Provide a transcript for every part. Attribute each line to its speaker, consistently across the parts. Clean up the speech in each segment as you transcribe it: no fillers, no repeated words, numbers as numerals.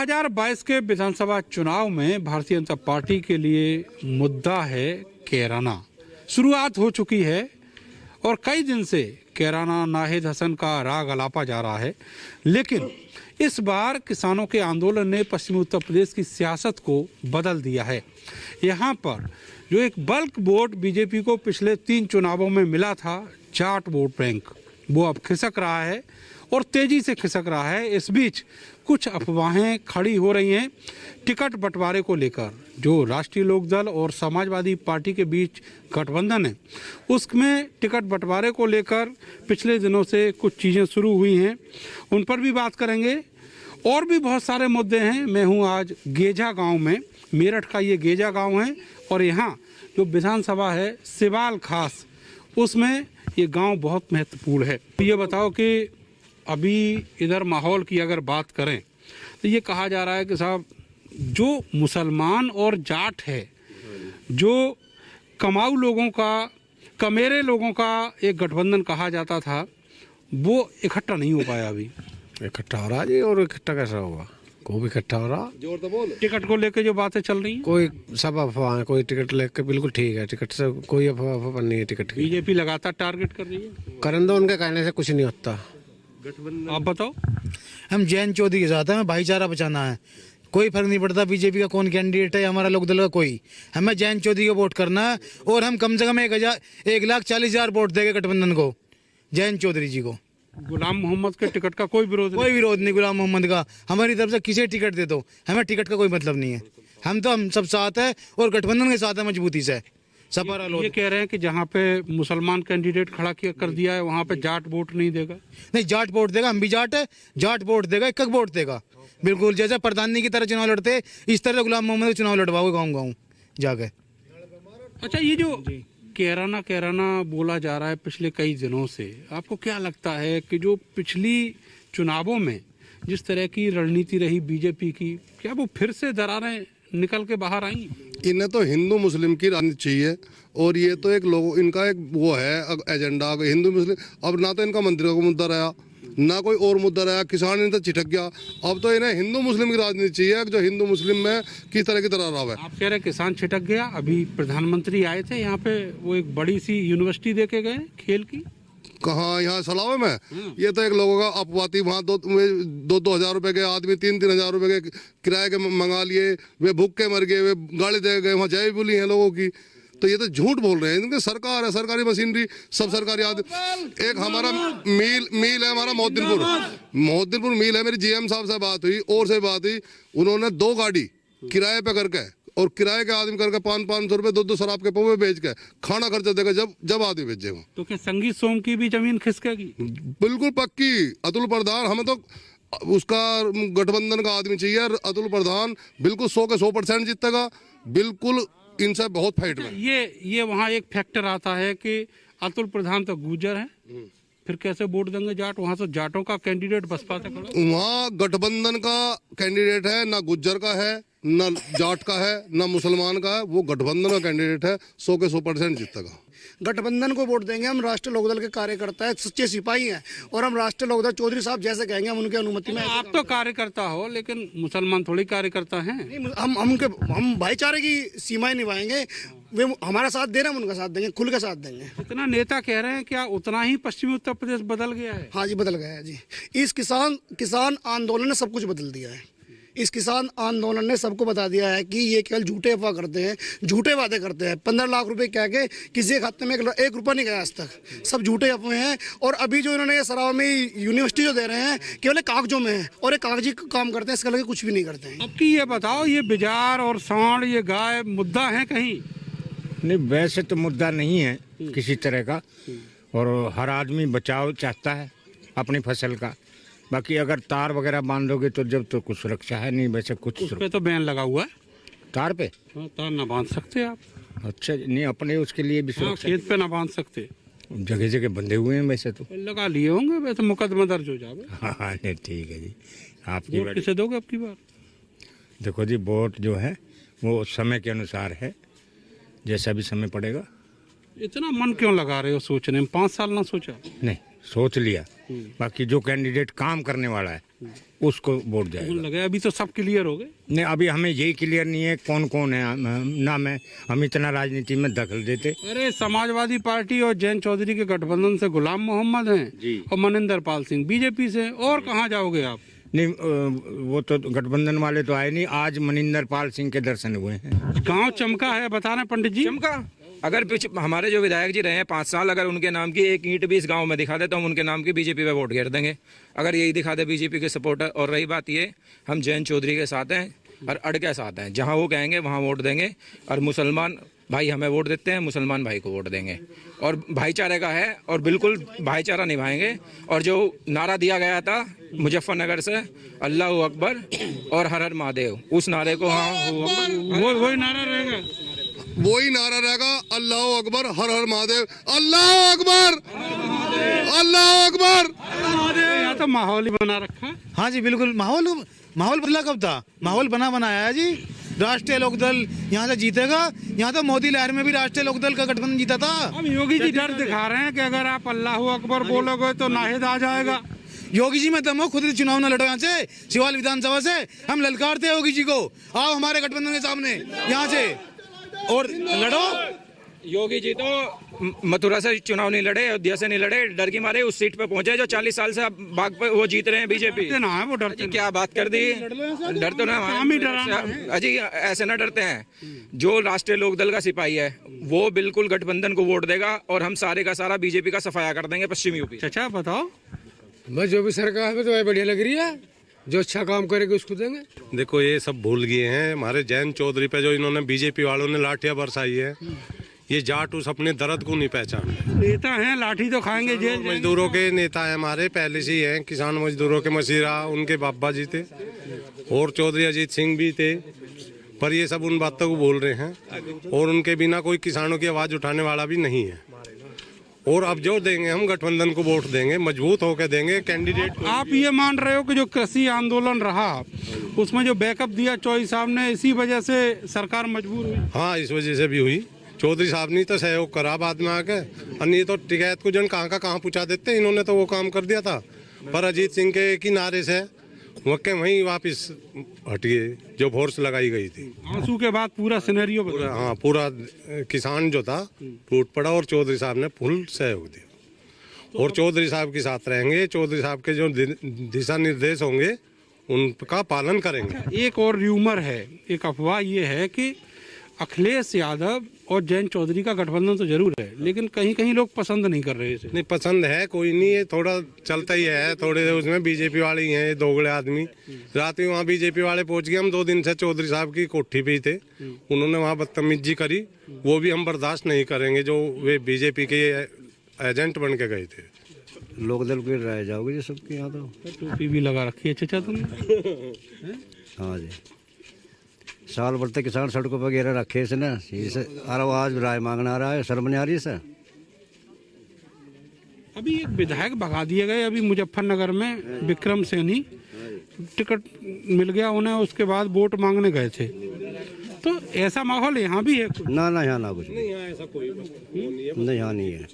Speaker 1: 2022 के विधानसभा चुनाव में भारतीय जनता पार्टी के लिए मुद्दा है कैराना। शुरुआत हो चुकी है और कई दिन से कैराना नाहिद हसन का राग अलापा जा रहा है, लेकिन इस बार किसानों के आंदोलन ने पश्चिमी उत्तर प्रदेश की सियासत को बदल दिया है। यहाँ पर जो एक बल्क वोट बीजेपी को पिछले 3 चुनावों में मिला था, जाट वोट बैंक, वो अब खिसक रहा है और तेजी से खिसक रहा है। इस बीच कुछ अफवाहें खड़ी हो रही हैं टिकट बंटवारे को लेकर। जो राष्ट्रीय लोकदल और समाजवादी पार्टी के बीच गठबंधन है, उसमें टिकट बंटवारे को लेकर पिछले दिनों से कुछ चीज़ें शुरू हुई हैं, उन पर भी बात करेंगे। और भी बहुत सारे मुद्दे हैं। मैं हूं आज गेजा गांव में, मेरठ का ये गेजा गांव है और यहाँ जो विधानसभा है सिवाल खास, उसमें ये गांव बहुत महत्वपूर्ण है। ये बताओ कि अभी इधर माहौल की अगर बात करें तो ये कहा जा रहा है कि साहब जो मुसलमान और जाट है, जो कमाऊ लोगों का, कमेरे लोगों का एक गठबंधन कहा जाता था, वो इकट्ठा नहीं हो पाया अभी।
Speaker 2: इकट्ठा हो रहा जी, और इकट्ठा कैसा होगा? कोई भी इकट्ठा हो रहा।
Speaker 1: जोर तो बोल। टिकट को लेके जो बातें चल रही हैं,
Speaker 2: कोई सब अफवाह है। कोई टिकट लेके बिल्कुल ठीक है, टिकट से कोई अफवाह नहीं है। टिकट की
Speaker 1: बीजेपी लगातार टारगेट कर रही है।
Speaker 2: करन दो, उनके कहने से कुछ नहीं होता।
Speaker 1: आप बताओ।
Speaker 3: हम जैन चौधरी के साथ हैं, हमें भाईचारा बचाना है। कोई फर्क नहीं पड़ता बीजेपी का कौन कैंडिडेट है, हमारा लोकदल का कोई, हमें जैन चौधरी को वोट करना है। और हम कम से कम 1,40,000 वोट देंगे गठबंधन को, जैन चौधरी जी को।
Speaker 1: गुलाम मोहम्मद के टिकट का कोई विरोध
Speaker 3: कोई विरोध नहीं गुलाम मोहम्मद का। हमारी तरफ से किसी टिकट दे दो, हमें टिकट का कोई मतलब नहीं है। हम सब साथ है और गठबंधन के साथ है मजबूती से।
Speaker 1: ये कह रहे हैं कि जहाँ पे मुसलमान कैंडिडेट खड़ा कर दिया है वहाँ पे जाट वोट नहीं देगा।
Speaker 3: नहीं, जाट वोट देगा, हम भी जाट है, जाट वोट देगा, एक वोट देगा। बिल्कुल जैसे प्रधानी की तरह चुनाव लड़ते, इस तरह गुलाम मोहम्मद का चुनाव लड़वाओगे गाँव जाके।
Speaker 1: अच्छा, ये जो कैराना बोला जा रहा है पिछले कई दिनों से, आपको क्या लगता है कि जो पिछली चुनावों में जिस तरह की रणनीति रही बीजेपी की, क्या वो फिर से दरारें निकल के बाहर आई?
Speaker 4: इन्हें तो हिंदू मुस्लिम की राजनीति चाहिए और ये तो एक लोगों, इनका एक वो है एजेंडा हिंदू मुस्लिम। अब ना तो इनका मंत्रियों का मुद्दा रहा, ना कोई और मुद्दा रहा, किसान इन्हें तो चिटक गया। अब तो इन्हें हिंदू मुस्लिम की राजनीति चाहिए, जो हिंदू मुस्लिम में किस तरह की दरार है।
Speaker 1: आप कह रहे किसान छिटक गया। अभी प्रधानमंत्री आए थे यहाँ पे, वो एक बड़ी सी यूनिवर्सिटी देके गए खेल की।
Speaker 4: कहाँ? यहाँ सलावे में। ये तो एक लोगों का अपवाती, वहाँ 2-2 हजार रुपए के आदमी 3-3 हजार रुपए के किराए के मंगा लिए, वे भूख के मर गए, वे गाड़ी दे गए, वहाँ जय बोली है लोगों की। तो ये तो झूठ बोल रहे हैं। इनकी सरकार है, सरकारी मशीनरी, सब सरकारी आदमी। एक हमारा मील है, हमारा मोहद्दीनपुर मील है। मेरी जीएम साहब से बात हुई और से बात हुई, उन्होंने 2 गाड़ी किराए पे करके और किराए के आदमी करके 500-500 रुपए 2-2 शराब के पौवे बेच के खाना खर्चा देगा जब आदमी भेजेगा।
Speaker 1: तो क्या संगीत सोम की भी जमीन खिसकेगी?
Speaker 4: बिल्कुल पक्की। अतुल प्रधान, हमें तो उसका गठबंधन का आदमी चाहिए। अतुल प्रधान बिल्कुल 100 के 100% जीतेगा। बिल्कुल इनसे बहुत फाइट में।
Speaker 1: ये वहाँ एक फैक्टर आता है कि अतुल प्रधान तो गुर्जर है, फिर कैसे वोट देंगे जाट? वहाँ तो जाटों का कैंडिडेट बसपा से खड़ा।
Speaker 4: वहाँ गठबंधन का कैंडिडेट है, ना गुज्जर का है, ना जाट का है, ना मुसलमान का है। वो गठबंधन का कैंडिडेट है, 100 के 100% जीतेगा।
Speaker 5: गठबंधन को वोट देंगे। हम राष्ट्रीय लोकदल के कार्यकर्ता है, सच्चे सिपाही हैं और हम राष्ट्रीय लोकदल चौधरी साहब जैसे कहेंगे हम उनकी अनुमति में।
Speaker 1: आप तो कार्यकर्ता हो, लेकिन मुसलमान थोड़ी कार्यकर्ता हैं।
Speaker 5: हम भाईचारे की सीमाएं निभाएंगे। वे हमारा साथ दे रहे हैं, हम उनका साथ देंगे, खुल के साथ देंगे।
Speaker 1: इतना नेता कह रहे हैं, क्या उतना ही पश्चिमी उत्तर प्रदेश बदल गया है?
Speaker 5: हाँ जी, बदल गया है जी। इस किसान आंदोलन ने सब कुछ बदल दिया है। इस किसान आंदोलन ने सबको बता दिया है कि ये केवल झूठे अफवाह करते हैं, झूठे वादे करते हैं। 15 लाख रुपए कह के किसी के खाते में 1 रुपया नहीं गया आज तक। सब झूठे अफवाह हैं। और अभी जो इन्होंने ये सराव में यूनिवर्सिटी जो दे रहे हैं, केवल कागजों में है और एक कागजी काम करते हैं, इसके अलावा कुछ भी नहीं करते हैं।
Speaker 1: अब की ये बताओ, ये बिजार और सांड, ये गाय मुद्दा है कहीं?
Speaker 6: नहीं, वैसे तो मुद्दा नहीं है किसी तरह का, और हर आदमी बचाव चाहता है अपनी फसल का। बाकी अगर तार वगैरह बांधोगे तो जब तो कुछ सुरक्षा है नहीं, वैसे कुछ
Speaker 1: उस पे तो बैन लगा हुआ है
Speaker 6: तार पे।
Speaker 1: हाँ, तार ना बांध सकते आप।
Speaker 6: अच्छा, नहीं अपने उसके लिए भी सुरक्षा।
Speaker 1: खेत पे ना बांध सकते,
Speaker 6: जगह जगह बंधे हुए हैं वैसे तो।
Speaker 1: लगा लिए होंगे, वैसे मुकदमा दर्ज हो जाएगा।
Speaker 6: हाँ नहीं, ठीक है जी। आपकी
Speaker 1: वोट किसे दोगे अब की बार?
Speaker 6: देखो जी, वोट जो है वो समय के अनुसार है, जैसा भी समय पड़ेगा।
Speaker 1: इतना मन क्यों लगा रहे हो सोचने में? 5 साल ना सोचा?
Speaker 6: नहीं, सोच लिया। बाकी जो कैंडिडेट काम करने वाला है उसको वोट
Speaker 1: कौन
Speaker 6: जाएगा।
Speaker 1: लगे? अभी तो सब क्लियर हो गए।
Speaker 6: नहीं, अभी हमें यही क्लियर नहीं है कौन कौन है ना, मैं हम इतना राजनीति में दखल देते।
Speaker 1: अरे समाजवादी पार्टी और जैन चौधरी के गठबंधन से गुलाम मोहम्मद हैं
Speaker 6: जी।
Speaker 1: और मनिंदर पाल सिंह बीजेपी से। और कहाँ जाओगे आप?
Speaker 6: नहीं, वो तो गठबंधन वाले तो आए नहीं। आज मनिंदर पाल सिंह के दर्शन हुए हैं।
Speaker 1: गांव चमका है, बता रहे पंडित जी।
Speaker 7: चमका। अगर हमारे जो विधायक जी रहे हैं 5 साल, अगर उनके नाम की एक ईंट भी इस गांव में दिखा दे तो हम उनके नाम की बीजेपी पे वोट घेर देंगे, अगर यही दिखा दे बीजेपी के सपोर्टर। और रही बात ये, हम जैन चौधरी के साथ हैं और अड़ के साथ हैं। जहां वो कहेंगे वहां वोट देंगे। और मुसलमान भाई हमें वोट देते हैं, मुसलमान भाई को वोट देंगे। और भाईचारे का है और बिल्कुल भाईचारा निभाएंगे। और जो नारा दिया गया था मुजफ्फरनगर से, अल्लाह अकबर और हर हर महादेव, उस नारे को
Speaker 1: वही नारा रहेगा।
Speaker 4: वही नारा रहेगा, अल्लाह अकबर हर हर महादेव, अल्लाह अकबर, अल्लाह अकबर।
Speaker 1: यहाँ तो माहौल ही बना रखा है।
Speaker 3: हाँ जी बिल्कुल। माहौल बदला कब था? माहौल बनाया है जी। राष्ट्रीय लोकदल यहाँ से जीतेगा। यहाँ तो मोदी लहर में भी राष्ट्रीय लोकदल का गठबंधन जीता था।
Speaker 1: अब योगी जी डर दिखा रहे हैं कि अगर आप अल्लाह अकबर बोलोगे तो नाहिद आ जाएगा।
Speaker 3: योगी जी में दम हो, खुद चुनाव न लड़ो यहाँ से, सिवाल विधानसभा से। हम ललकारते हैं योगी जी को, आओ हमारे गठबंधन के सामने यहाँ से और लड़ो।
Speaker 7: योगी जी तो मथुरा से चुनाव नहीं लड़े, अयोध्या से नहीं लड़े, डर की मारे उस सीट पे पहुंचे जो 40 साल से बाग पे वो जीत रहे हैं बीजेपी।
Speaker 1: ना है वो डरते
Speaker 7: जी क्या बात कर दी, डर तो ना
Speaker 1: हम ही डराना है।
Speaker 7: अजी ऐसे ना डरते हैं। जो राष्ट्रीय लोकदल का सिपाही है वो बिल्कुल गठबंधन को वोट देगा और हम सारे का सारा बीजेपी का सफाया कर देंगे पश्चिम यूपी।
Speaker 1: चाचा बताओ।
Speaker 2: बस जो भी सरकार है तो वही बढ़िया लग रही है, जो अच्छा काम करेगी उसको देंगे।
Speaker 8: देखो ये सब भूल गए हैं हमारे जैन चौधरी पे, जो इन्होंने बीजेपी वालों ने लाठियां बरसाई है। ये जाट उस अपने दर्द को नहीं पहचान।
Speaker 1: नेता हैं, लाठी तो खाएंगे। जेल
Speaker 8: मजदूरों के नेता है हमारे, पहले से ही हैं। किसान मजदूरों के मसीहा उनके बाबा जी थे और चौधरी अजीत सिंह भी थे। पर ये सब उन बातों को बोल रहे हैं और उनके बिना कोई किसानों की आवाज़ उठाने वाला भी नहीं है। और अब जो देंगे हम गठबंधन को वोट देंगे, मजबूत होकर देंगे कैंडिडेट।
Speaker 1: आप ये मान रहे हो कि जो कृषि आंदोलन रहा उसमें जो बैकअप दिया चौधरी साहब ने, इसी वजह से सरकार मजबूर हुई?
Speaker 8: हाँ, इस वजह से भी हुई। चौधरी साहब ने तो सहयोग करा बाद में आके, अन्य तो टिकैत को जन कहाँ का कहाँ पहुँचा देते। इन्होंने तो वो काम कर दिया था। पर अजीत सिंह के एक ही नारे से वहीं वापस हटिए जो फोर्स लगाई गई थी।
Speaker 1: आंसू के बाद पूरा सिनेरियो बदल।
Speaker 8: हाँ, पूरा किसान जो था टूट पड़ा और चौधरी साहब ने फुल सहयोग दिया। और चौधरी साहब के साथ रहेंगे। चौधरी साहब के जो दिशा निर्देश होंगे उनका पालन करेंगे।
Speaker 1: एक और र्यूमर है, एक अफवाह ये है कि अखिलेश यादव और जैन चौधरी का गठबंधन तो जरूर है, लेकिन कहीं कहीं लोग पसंद नहीं कर रहे इसे।
Speaker 8: नहीं, पसंद है कोई नहीं, ये थोड़ा चलता ही है। थोड़े उसमें बीजेपी वाले ही हैं, ये दोगले आदमी। रात में वहाँ बीजेपी वाले पहुँच गए। हम 2 दिन से चौधरी साहब की कोठी पे ही थे, उन्होंने वहाँ बदतमीजी करी। वो भी हम बर्दाश्त नहीं करेंगे, जो वे बीजेपी के एजेंट बन के गए थे।
Speaker 9: लोकदल के रह जाओगे जी सबके यहाँ तो।
Speaker 1: टोपी भी लगा रखी है चाचा तुमने।
Speaker 9: हाँ जी, साल भर तक किसान सड़कों पर गिरा रखे इसने। अरे आज राय मांगना आ रहा है, शर्म नहीं आ रही सर।
Speaker 1: अभी एक विधायक भगा दिए गए अभी मुजफ्फरनगर में, विक्रम सैनी। टिकट मिल गया उन्हें, उसके बाद वोट मांगने गए थे। तो ऐसा माहौल यहाँ भी है?
Speaker 9: ना यहाँ ना कुछ
Speaker 8: नहीं, यहाँ ऐसा कोई
Speaker 9: नहीं, यहाँ नहीं है।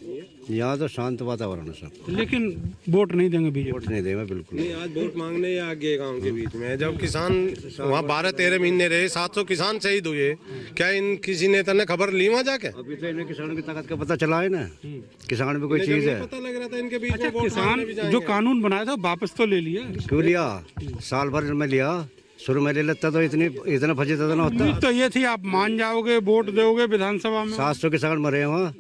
Speaker 9: यहाँ तो शांत वातावरण है सब।
Speaker 1: लेकिन वोट नहीं देंगे बीजेपी?
Speaker 9: वोट नहीं देंगे बिल्कुल।
Speaker 8: नहीं, आज वोट मांगने आ गए गाँव के बीच में। जब किसान वहाँ 12-13 महीने रहे, 700 किसान शहीद हुए। क्या इन किसी नेता ने खबर ली वहाँ जाके?
Speaker 9: अभी तो इन्हें किसानों की ताकत का पता चला है ना, किसान भी कोई चीज है।
Speaker 8: पता लग रहा था इनके बीच
Speaker 1: अच्छा,
Speaker 8: में।
Speaker 1: किसान जो कानून बनाया था वापस तो ले लिया?
Speaker 9: क्यों लिया? साल भर में लिया, शुरू में ले लेता तो इतना फजीता तो ना होता।
Speaker 1: उम्मीद तो ये थी आप मान जाओगे, वोट दोगे विधानसभा में।
Speaker 9: 700 किसान मरे हैं वहाँ।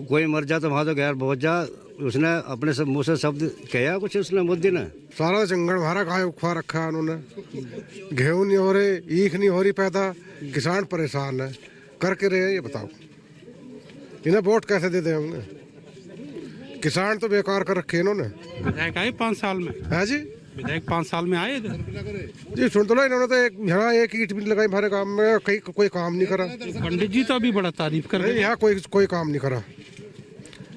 Speaker 9: कोई मर जा तो वहाँ तो गैर पहुँच जा। उसने अपने सब मुँह से शब्द कहा कुछ उसने मोदी ने।
Speaker 2: सारा जंगल हमारा गाय उखवा रखा है उन्होंने। गेहूँ नहीं हो रहे, ईख नहीं हो रही पैदा, किसान परेशान है। करके रहे ये बताओ, इन्हें वोट कैसे दे दें हमने? किसान तो बेकार कर रखे इन्होंने।
Speaker 1: विधायक आए 5 साल में?
Speaker 2: है जी,
Speaker 1: विधायक 5 साल में आए इधर?
Speaker 2: जी सुन तो लो, इन्होंने तो यहाँ एक ईंट भी लगाई हमारे काम में, कहीं कोई काम नहीं करा।
Speaker 1: पंडित जी तो अभी बड़ा तारीफ कर रहे
Speaker 2: नहीं, यहाँ कोई काम नहीं करा।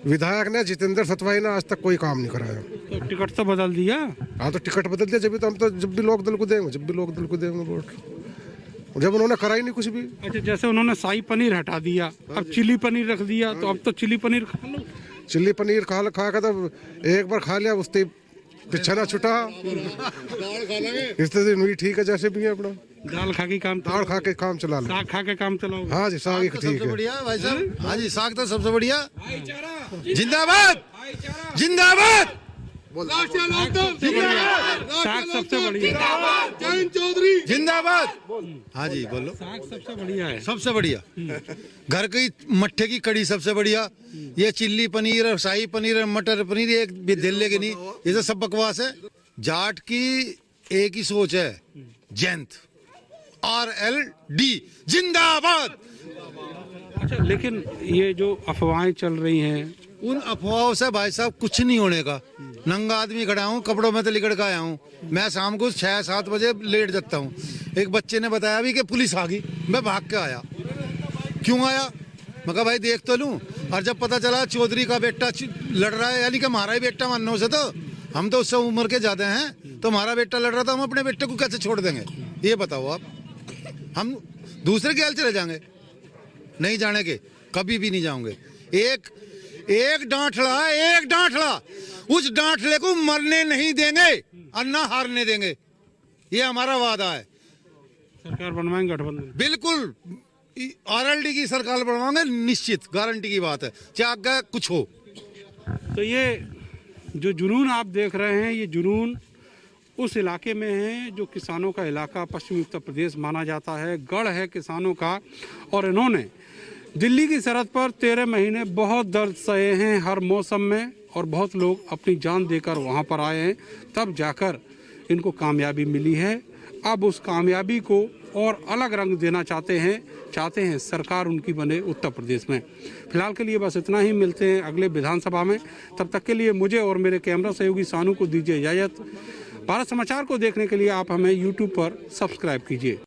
Speaker 2: विधायक ने जितेंद्र सतवाई ने आज तक कोई काम नहीं कराया।
Speaker 1: तो टिकट तो बदल दिया।
Speaker 2: हाँ तो टिकट बदल दिया, जब तो जब भी लोकदल को देंगे वोट, जब उन्होंने करा ही नहीं कुछ भी।
Speaker 1: अच्छा, जैसे उन्होंने शाही पनीर हटा दिया, अब चिली पनीर रख दिया, तो अब तो चिली पनीर खा लो।
Speaker 2: चिल्ली पनीर खा कर तो एक बार खा लिया, उससे पिछा ना छुटा इस तरह भी ठीक है जैसे भी है अपना
Speaker 1: दाल खा के काम
Speaker 2: दाल खा के काम चला लो
Speaker 1: साग खा के काम चलाओ।
Speaker 2: हाँ जी साग ही ठीक है
Speaker 10: बढ़िया भाई साहब। हाँ जी साग तो सबसे बढ़िया। जिंदाबाद जिंदाबाद
Speaker 1: साग सबसे बढ़िया।
Speaker 10: जिंदाबाद। हाँ जी बोलो।
Speaker 1: साग सबसे बढ़िया है।
Speaker 10: सबसे बढ़िया घर की मट्ठे की कड़ी सबसे बढ़िया। ये चिल्ली पनीर और शाही पनीर और मटर पनीर एक भी दिल लेके नहीं, ये तो सब बकवास है। जाट की एक ही सोच है, जयंत RLD जिंदाबाद।
Speaker 1: अच्छा लेकिन ये जो अफवाहें चल रही हैं
Speaker 10: उन अफवाहों से भाई साहब कुछ नहीं होने का। नंगा आदमी खड़ा हूँ, कपड़ों में तो लिकड़ के आया हूँ। मैं शाम को 6-7 बजे लेट जाता हूँ। एक बच्चे ने बताया भी कि पुलिस आ गई, मैं भाग के आया। क्यों आया? मैं कहा भाई देख तो लूं। और जब पता चला चौधरी का बेटा लड़ रहा है, यानी कि हमारा ही बेटा मानने से, तो हम तो उससे उम्र के ज्यादा हैं, तो हमारा बेटा लड़ रहा था, हम अपने बेटे को कैसे छोड़ देंगे? ये बताओ आप। हम दूसरे के हाल चले जाएंगे? नहीं जाने के, कभी भी नहीं जाओगे। एक डांठला उस डांठले को मरने नहीं देंगे और ना हारने देंगे। ये हमारा वादा है।
Speaker 1: सरकार बनवाएंगे गठबंधन?
Speaker 10: बिल्कुल RLD की सरकार बनवाएंगे, निश्चित, गारंटी की बात है, चाहे आगे कुछ हो।
Speaker 1: तो ये जो जुनून आप देख रहे हैं, ये जुनून उस इलाके में है जो किसानों का इलाका पश्चिमी उत्तर प्रदेश माना जाता है, गढ़ है किसानों का। और इन्होंने दिल्ली की सरहद पर 13 महीने बहुत दर्द सहे हैं हर मौसम में, और बहुत लोग अपनी जान देकर वहाँ पर आए हैं, तब जाकर इनको कामयाबी मिली है। अब उस कामयाबी को और अलग रंग देना चाहते हैं सरकार उनकी बने उत्तर प्रदेश में। फिलहाल के लिए बस इतना ही, मिलते हैं अगले विधानसभा में। तब तक के लिए मुझे और मेरे कैमरा सहयोगी सानू को दीजिए इजाज़त। भारत समाचार को देखने के लिए आप हमें YouTube पर सब्सक्राइब कीजिए।